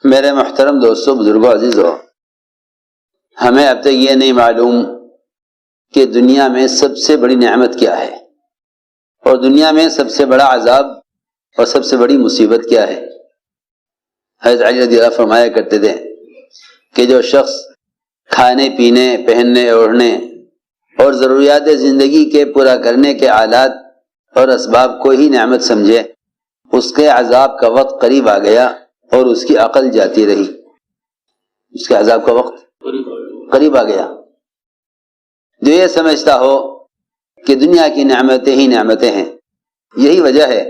میرے محترم دوستوں، بزرگوں، عزیزوں، ہمیں اب تک یہ نہیں معلوم کہ دنیا میں سب سے بڑی نعمت کیا ہے اور دنیا میں سب سے بڑا عذاب اور سب سے بڑی مصیبت کیا ہے۔ حضرت علی رضی اللہ فرمایا کرتے تھے کہ جو شخص کھانے پینے، پہننے اوڑھنے اور ضروریات زندگی کے پورا کرنے کے آلات اور اسباب کو ہی نعمت سمجھے، اس کے عذاب کا وقت قریب آ گیا اور اس کی عقل جاتی رہی۔ اس کے عذاب کا وقت قریب آ گیا۔ جو یہ سمجھتا ہو کہ دنیا کی نعمتیں ہی نعمتیں ہیں، یہی وجہ ہے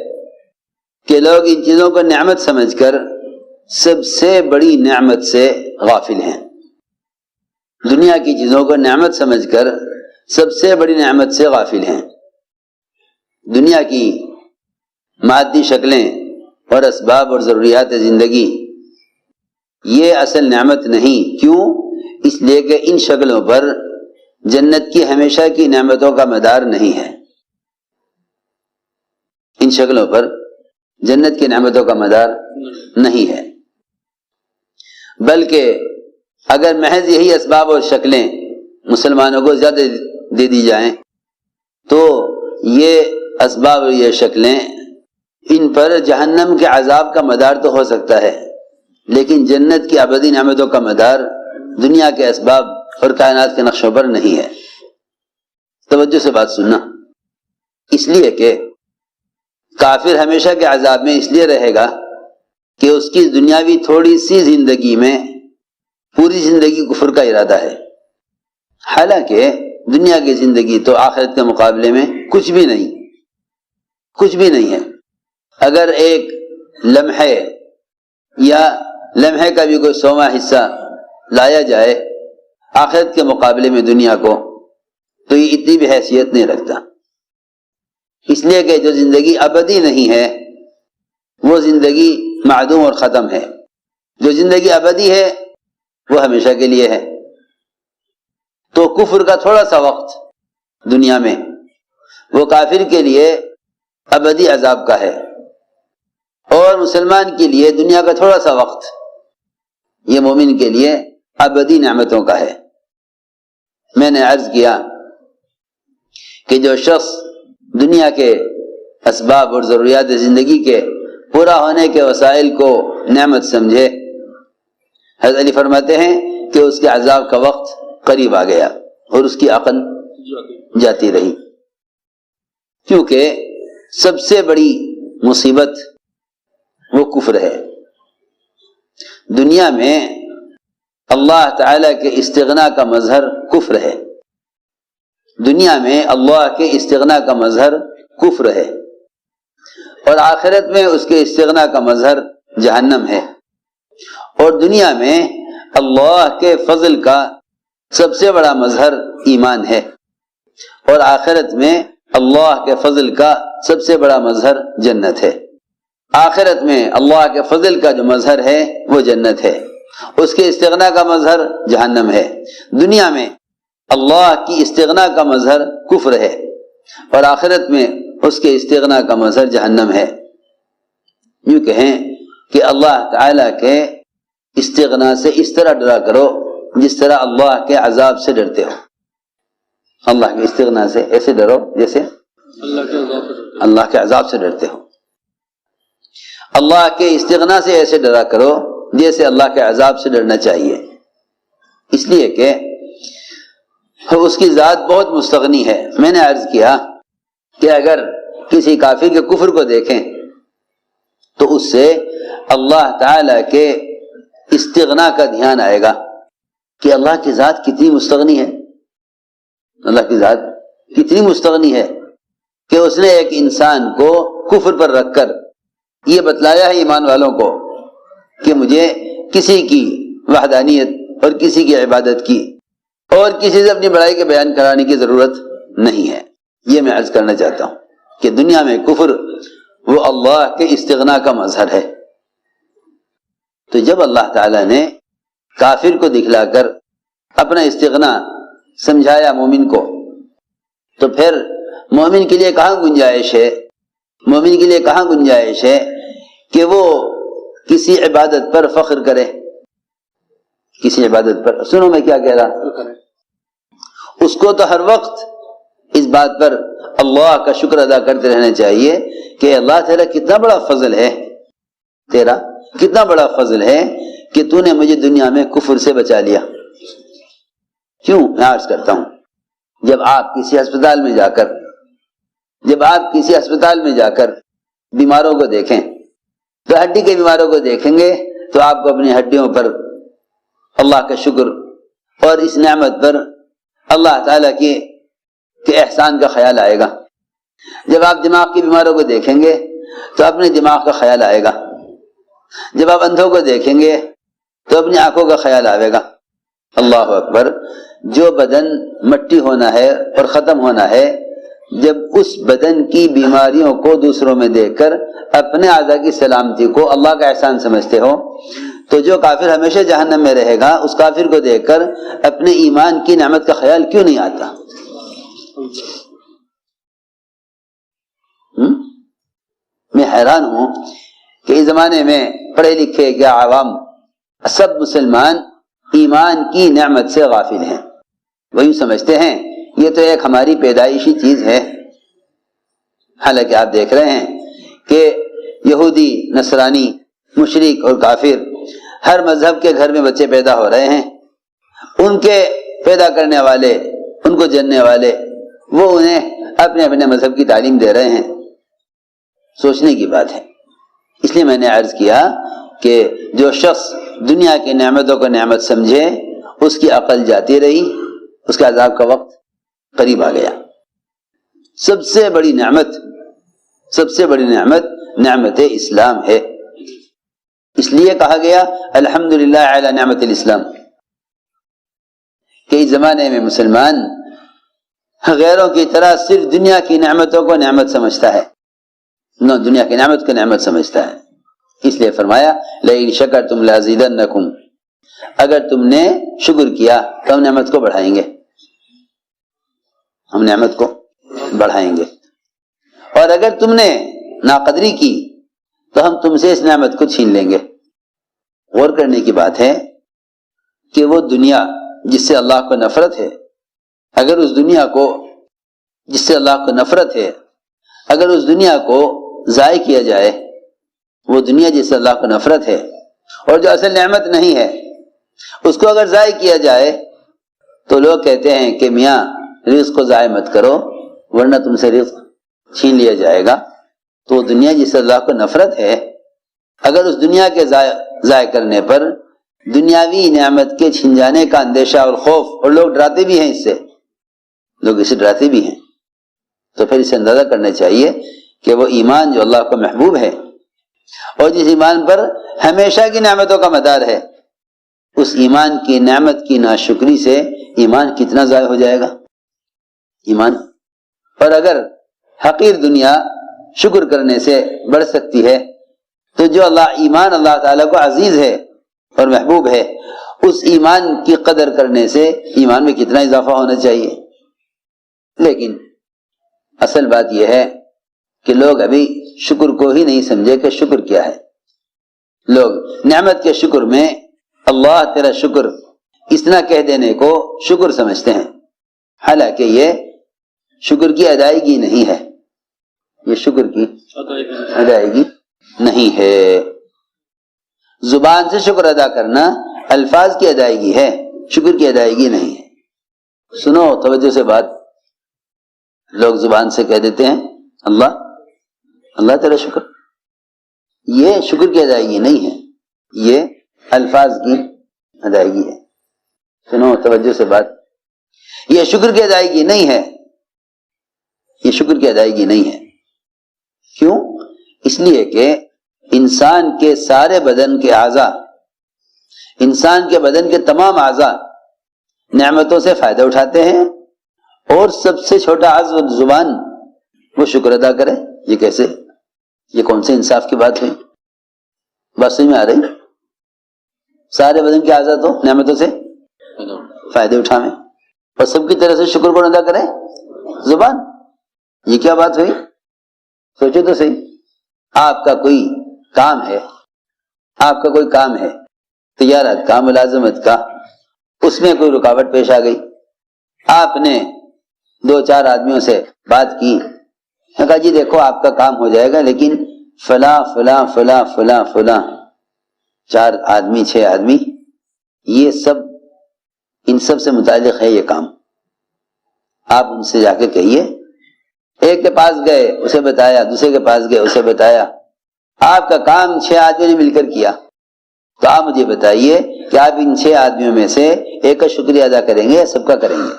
کہ لوگ ان چیزوں کو نعمت سمجھ کر سب سے بڑی نعمت سے غافل ہیں۔ دنیا کی چیزوں کو نعمت سمجھ کر سب سے بڑی نعمت سے غافل ہیں۔ دنیا کی مادی شکلیں اور اسباب اور ضروریات زندگی یہ اصل نعمت نہیں۔ کیوں؟ اس لیے کہ ان شکلوں پر جنت کی ہمیشہ کی نعمتوں کا مدار نہیں ہے۔ ان شکلوں پر جنت کی نعمتوں کا مدار نہیں ہے، بلکہ اگر محض یہی اسباب اور شکلیں مسلمانوں کو زیادہ دے دی جائیں تو یہ اسباب اور یہ شکلیں ان پر جہنم کے عذاب کا مدار تو ہو سکتا ہے، لیکن جنت کی ابدی نعمتوں کا مدار دنیا کے اسباب اور کائنات کے نقشوں پر نہیں ہے۔ توجہ سے بات سننا، اس لیے کہ کافر ہمیشہ کے عذاب میں اس لیے رہے گا کہ اس کی دنیاوی تھوڑی سی زندگی میں پوری زندگی کفر کا ارادہ ہے، حالانکہ دنیا کی زندگی تو آخرت کے مقابلے میں کچھ بھی نہیں ہے۔ اگر ایک لمحے یا لمحے کا بھی کوئی 100واں حصہ لایا جائے آخرت کے مقابلے میں دنیا کو، تو یہ اتنی بھی حیثیت نہیں رکھتا، اس لیے کہ جو زندگی ابدی نہیں ہے وہ زندگی معدوم اور ختم ہے، جو زندگی ابدی ہے وہ ہمیشہ کے لیے ہے۔ تو کفر کا تھوڑا سا وقت دنیا میں وہ کافر کے لیے ابدی عذاب کا ہے، اور مسلمان کے لیے دنیا کا تھوڑا سا وقت یہ مومن کے لیے ابدی نعمتوں کا ہے۔ میں نے عرض کیا کہ جو شخص دنیا کے اسباب اور ضروریات زندگی کے پورا ہونے کے وسائل کو نعمت سمجھے، حضرت علی فرماتے ہیں کہ اس کے عذاب کا وقت قریب آ گیا اور اس کی عقل جاتی رہی، کیونکہ سب سے بڑی مصیبت وہ کفر ہے۔ دنیا میں اللہ تعالیٰ کے استغنا کا مظہر کفر ہے، دنیا میں اللہ کے استغنا کا مظہر کفر ہے، اور آخرت میں اس کے استغنا کا مظہر جہنم ہے۔ اور دنیا میں اللہ کے فضل کا سب سے بڑا مظہر ایمان ہے، اور آخرت میں اللہ کے فضل کا سب سے بڑا مظہر جنت ہے۔ آخرت میں اللہ کے فضل کا جو مظہر ہے وہ جنت ہے، اس کے استغنا کا مظہر جہنم ہے۔ دنیا میں اللہ کی استغنا کا مظہر کفر ہے، اور آخرت میں اس کے استغنا کا مظہر جہنم ہے۔ یوں کہیں کہ اللہ تعالیٰ کے استغنا سے اس طرح ڈرا کرو جس طرح اللہ کے عذاب سے ڈرتے ہو۔ اللہ کے استغنا سے ایسے ڈرو جیسے اللہ کے عذاب سے ڈرتے ہو۔ اللہ کے استغنا سے ایسے ڈرا کرو جیسے اللہ کے عذاب سے ڈرنا چاہیے، اس لیے کہ اس کی ذات بہت مستغنی ہے۔ میں نے عرض کیا کہ اگر کسی کافر کے کفر کو دیکھیں تو اس سے اللہ تعالی کے استغنا کا دھیان آئے گا کہ اللہ کی ذات کتنی مستغنی ہے، اللہ کی ذات کتنی مستغنی ہے کہ اس نے ایک انسان کو کفر پر رکھ کر یہ بتلایا ہے ایمان والوں کو کہ مجھے کسی کی وحدانیت اور کسی کی عبادت کی اور کسی سے اپنی بڑائی کے بیان کرانے کی ضرورت نہیں ہے۔ یہ میں عرض کرنا چاہتا ہوں کہ دنیا میں کفر وہ اللہ کے استغنا کا مظہر ہے۔ تو جب اللہ تعالیٰ نے کافر کو دکھلا کر اپنا استغنا سمجھایا مومن کو، تو پھر مومن کے لیے کہاں گنجائش ہے کہ وہ کسی عبادت پر فخر کرے، کسی عبادت پر، سنو میں کیا کہہ رہا، اس کو تو ہر وقت اس بات پر اللہ کا شکر ادا کرتے رہنا چاہیے کہ اللہ تیرا کتنا بڑا فضل ہے، تیرا کتنا بڑا فضل ہے کہ تو نے مجھے دنیا میں کفر سے بچا لیا۔ کیوں میں عرض کرتا ہوں، جب آپ کسی ہسپتال میں جا کر بیماروں کو دیکھیں تو ہڈی کے بیماروں کو دیکھیں گے تو آپ کو اپنی ہڈیوں پر اللہ کا شکر اور اس نعمت پر اللہ تعالیٰ کے احسان کا خیال آئے گا۔ جب آپ دماغ کے بیماروں کو دیکھیں گے تو اپنے دماغ کا خیال آئے گا، جب آپ اندھوں کو دیکھیں گے تو اپنی آنکھوں کا خیال آئے گا۔ اللہ اکبر، جو بدن مٹی ہونا ہے اور ختم ہونا ہے، جب اس بدن کی بیماریوں کو دوسروں میں دیکھ کر اپنے اعضاء کی سلامتی کو اللہ کا احسان سمجھتے ہو، تو جو کافر ہمیشہ جہنم میں رہے گا، اس کافر کو دیکھ کر اپنے ایمان کی نعمت کا خیال کیوں نہیں آتا؟ میں حیران ہوں کہ اس زمانے میں پڑھے لکھے کیا عوام سب مسلمان ایمان کی نعمت سے غافل ہیں، وہی سمجھتے ہیں یہ تو ایک ہماری پیدائشی چیز ہے۔ حالانکہ آپ دیکھ رہے ہیں کہ یہودی، نصرانی، مشرک اور کافر ہر مذہب کے گھر میں بچے پیدا ہو رہے ہیں، ان کے پیدا کرنے والے، ان کو جننے والے، وہ انہیں اپنے اپنے مذہب کی تعلیم دے رہے ہیں۔ سوچنے کی بات ہے۔ اس لیے میں نے عرض کیا کہ جو شخص دنیا کی نعمتوں کو نعمت سمجھے، اس کی عقل جاتی رہی، اس کے عذاب کا وقت قریب آ گیا۔ سب سے بڑی نعمت نعمت اسلام ہے۔ اس لیے کہا گیا الحمدللہ علی نعمت الاسلام، کہ اس زمانے میں مسلمان غیروں کی طرح صرف دنیا کی نعمتوں کو نعمت سمجھتا ہے، دنیا کی نعمت کو نعمت سمجھتا ہے۔ اس لیے فرمایا لئن شکرتم لازیدنکم، اگر تم نے شکر کیا تو ہم نعمت کو بڑھائیں گے، ہم نعمت کو بڑھائیں گے، اور اگر تم نے ناقدری کی تو ہم تم سے اس نعمت کو چھین لیں گے۔ غور کرنے کی بات ہے کہ وہ دنیا جس سے اللہ کو نفرت ہے، اگر اس دنیا کو جس سے اللہ کو نفرت ہے، اگر اس دنیا کو ضائع کیا جائے، وہ دنیا جس سے اللہ کو نفرت ہے اور جو اصل نعمت نہیں ہے، اس کو اگر ضائع کیا جائے تو لوگ کہتے ہیں کہ میاں رزق کو ضائع مت کرو ورنہ تم سے رزق چھین لیا جائے گا۔ تو وہ دنیا جس سے اللہ کو نفرت ہے، اگر اس دنیا کے ضائع کرنے پر دنیاوی نعمت کے چھن جانے کا اندیشہ اور خوف، اور لوگ ڈراتے بھی ہیں، اس سے لوگ اسے ڈراتے بھی ہیں، تو پھر اسے اندازہ کرنا چاہیے کہ وہ ایمان جو اللہ کو محبوب ہے اور جس ایمان پر ہمیشہ کی نعمتوں کا مدار ہے، اس ایمان کی نعمت کی ناشکری سے ایمان کتنا ضائع ہو جائے گا ایمان۔ اور اگر حقیر دنیا شکر کرنے سے بڑھ سکتی ہے تو جو ایمان اللہ تعالیٰ کو عزیز ہے اور محبوب ہے، اس ایمان کی قدر کرنے سے ایمان میں کتنا اضافہ ہونا چاہیے۔ لیکن اصل بات یہ ہے کہ لوگ ابھی شکر کو ہی نہیں سمجھے کہ شکر کیا ہے۔ لوگ نعمت کے شکر میں اللہ تیرا شکر اتنا کہہ دینے کو شکر سمجھتے ہیں، حالانکہ یہ شکر کی ادائیگی نہیں ہے، یہ شکر کی ادائیگی نہیں ہے۔ زبان سے شکر ادا کرنا الفاظ کی ادائیگی ہے، شکر کی ادائیگی نہیں ہے۔ سنو توجہ سے بات، لوگ زبان سے کہہ دیتے ہیں اللہ اللہ تیرا شکر، یہ شکر کی ادائیگی نہیں ہے، یہ الفاظ کی ادائیگی ہے۔ سنو توجہ سے بات، یہ شکر کی ادائیگی نہیں ہے، یہ شکر کی ادائیگی نہیں ہے۔ کیوں؟ اس لیے کہ انسان کے سارے بدن کے اعضاء، انسان کے بدن کے تمام اعضاء نعمتوں سے فائدہ اٹھاتے ہیں، اور سب سے چھوٹا عضو زبان وہ شکر ادا کرے۔ یہ کیسے؟ یہ کون سے انصاف کی بات ہوئی؟ بات سمجھ میں آ رہی؟ سارے بدن کے اعضاء تو نعمتوں سے فائدے اٹھاویں، اور سب کی طرح سے شکر کون ادا کرے؟ زبان۔ یہ کیا بات ہوئی؟ سوچو تو صحیح۔ آپ کا کوئی کام ہے، آپ کا کوئی کام ہے تجارت کا ملازمت کا, اس میں کوئی رکاوٹ پیش آ گئی, آپ نے 2-4 آدمیوں سے بات کی, کہا جی دیکھو آپ کا کام ہو جائے گا لیکن فلاں فلاں فلاں فلاں فلاں 4 آدمی 6 آدمی یہ سب ان سب سے متعلق ہے یہ کام, آپ ان سے جا کے کہیے. ایک کے پاس گئے اسے بتایا, دوسرے کے پاس گئے اسے بتایا, آپ کا کام 6 آدمیوں نے مل کر کیا. تو آپ مجھے بتائیے کہ آپ ان 6 آدمیوں میں سے ایک کا شکریہ ادا کریں گے یا سب کا کریں گے؟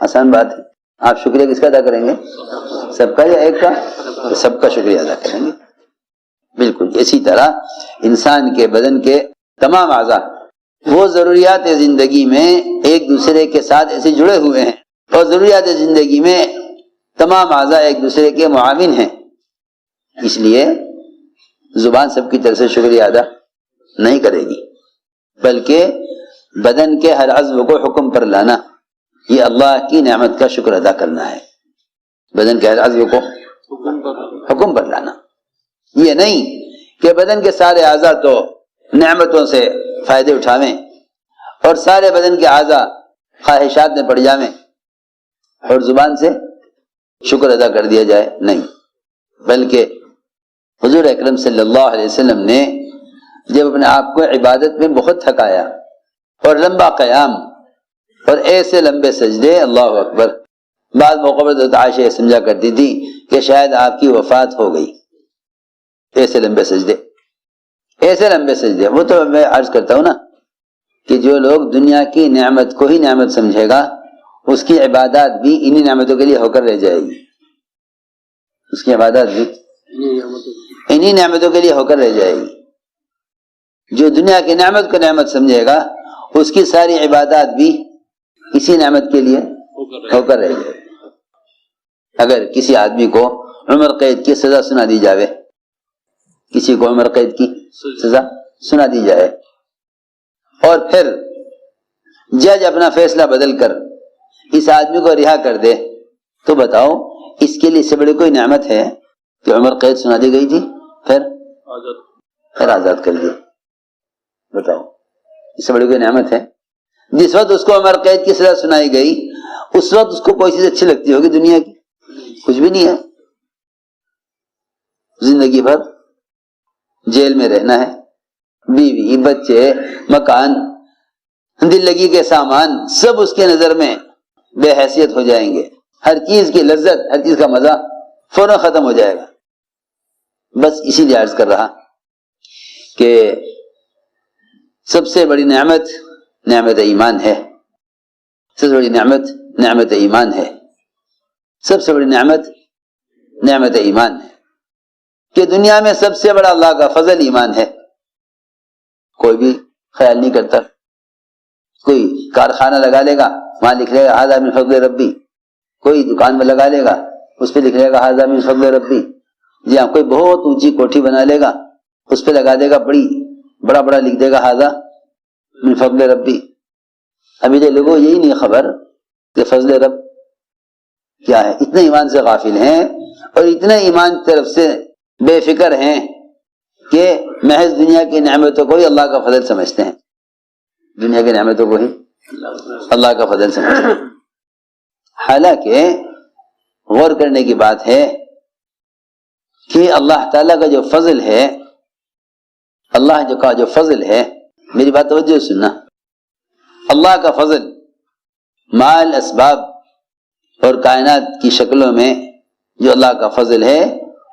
آسان بات ہے. آپ شکریہ کس کا ادا کریں گے؟ سب کا یا ایک کا؟ سب کا شکریہ ادا کریں گے. بالکل اسی طرح انسان کے بدن کے تمام اعضاء وہ ضروریات زندگی میں ایک دوسرے کے ساتھ ایسے جڑے ہوئے ہیں, اور ضروریات زندگی میں تمام اعضاء ایک دوسرے کے معاون ہیں. اس لیے زبان سب کی طرف سے شکریہ ادا نہیں کرے گی, بلکہ بدن کے ہر عضو کو حکم پر لانا یہ اللہ کی نعمت کا شکر ادا کرنا ہے. بدن کے ہر عضو کو حکم پر لانا, یہ نہیں کہ بدن کے سارے اعضاء تو نعمتوں سے فائدے اٹھاویں اور سارے بدن کے اعضاء خواہشات میں پڑ جاویں اور زبان سے شکر ادا کر دیا جائے. نہیں, بلکہ حضور اکرم صلی اللہ علیہ وسلم نے جب اپنے آپ کو عبادت میں بہت تھکایا اور لمبا قیام اور ایسے لمبے سجدے, اللہ اکبر, بعض موقع پر حضرت عائشہ سمجھا کرتی تھی کہ شاید آپ کی وفات ہو گئی. ایسے لمبے سجدے, ایسے لمبے سجدے. وہ تو میں عرض کرتا ہوں نا کہ جو لوگ دنیا کی نعمت کو ہی نعمت سمجھے گا اس کی عبادات بھی انہی نعمتوں کے لیے ہو کر رہ جائے گی. اس کی عبادات بھی انہی نعمتوں کے لیے ہو کر رہ جائے گی. جو دنیا کی نعمت کو نعمت سمجھے گا اس کی ساری عبادات بھی اسی نعمت کے لیے ہو کر رہ جائے گی. اگر کسی آدمی کو عمر قید کی سزا سنا دی جاوے, کسی کو عمر قید کی سزا سنا دی جائے اور پھر جج اپنا فیصلہ بدل کر اس آدمی کو رہا کر دے, تو بتاؤ اس کے لیے اس سے بڑی کوئی نعمت ہے کہ عمر قید سنا دی گئی تھی پھر آزاد کر دیا؟ بتاؤ اس سے بڑی کوئی نعمت ہے؟ جس وقت اس کو عمر قید کی سزا سنائی گئی اس وقت اس کو کوئی چیز اچھی لگتی ہوگی دنیا کی؟ کچھ بھی نہیں ہے. زندگی بھر جیل میں رہنا ہے, بیوی بچے مکان دل لگی کے سامان سب اس کے نظر میں بے حیثیت ہو جائیں گے. ہر چیز کی لذت, ہر چیز کا مزہ فوراً ختم ہو جائے گا. بس اسی لیے عرض کر رہا کہ سب سے بڑی نعمت نعمت ایمان ہے. سب سے بڑی نعمت نعمت ایمان ہے. سب سے بڑی نعمت نعمت ایمان ہے کہ دنیا میں سب سے بڑا اللہ کا فضل ایمان ہے. کوئی بھی خیال نہیں کرتا. کوئی کارخانہ لگا لے گا, وہاں لکھ لے گا ھذا من فضل ربی. کوئی دکان میں لگا لے گا, اس پہ لکھ لے گا ھذا من فضل ربی. جی ہاں, کوئی بہت اونچی کوٹھی بنا لے گا, اس پہ لگا دے گا بڑا بڑا لکھ دے گا ھذا من فضل ربی. ابھی جو لوگوں یہی نہیں خبر کہ فضل رب کیا ہے. اتنے ایمان سے غافل ہیں اور اتنے ایمان کی طرف سے بے فکر ہیں کہ محض دنیا کی نعمتوں کو ہی اللہ کا فضل سمجھتے ہیں. دنیا کی نعمتوں کو ہی اللہ کا فضل سمجھتے ہیں. حالانکہ غور کرنے کی بات ہے کہ اللہ تعالیٰ کا جو فضل ہے, اللہ کا جو فضل ہے, میری بات توجہ سننا, اللہ کا فضل مال اسباب اور کائنات کی شکلوں میں جو اللہ کا فضل ہے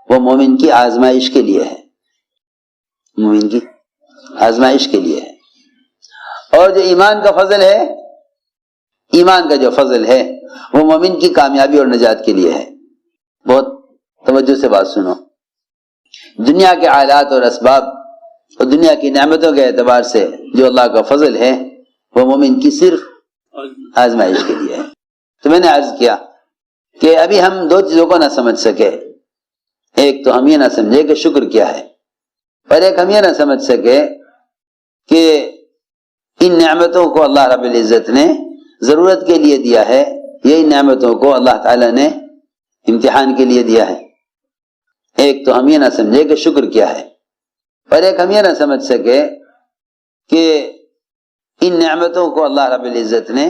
وہ مومن کی آزمائش کے لیے ہے. مومن کی آزمائش کے لیے ہے. اور جو ایمان کا فضل ہے, ایمان کا جو فضل ہے وہ مومن کی کامیابی اور نجات کے لیے ہے. بہت توجہ سے بات سنو. دنیا کے آلات اور اسباب اور دنیا کی نعمتوں کے اعتبار سے جو اللہ کا فضل ہے وہ مومن کی صرف آزمائش کے لیے ہے. تو میں نے عرض کیا کہ ابھی ہم 2 چیزوں کو نہ سمجھ سکے. ایک تو ہم یہ نہ سمجھے کہ شکر کیا ہے, اور ایک ہم یہ نہ سمجھ سکے کہ ان نعمتوں کو اللہ رب العزت نے ضرورت کے لیے دیا ہے, یہ ان نعمتوں کو اللہ تعالیٰ نے امتحان کے لیے دیا ہے. ایک تو ہم یہ نہ سمجھے کہ شکر کیا ہے، اور ایک ہم یہ نہ سمجھ سکے کہ ان نعمتوں کو اللہ رب العزت نے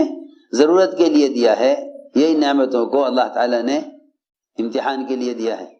ضرورت کے لیے دیا ہے، یہ ان نعمتوں کو اللہ تعالیٰ نے امتحان کے لیے دیا ہے۔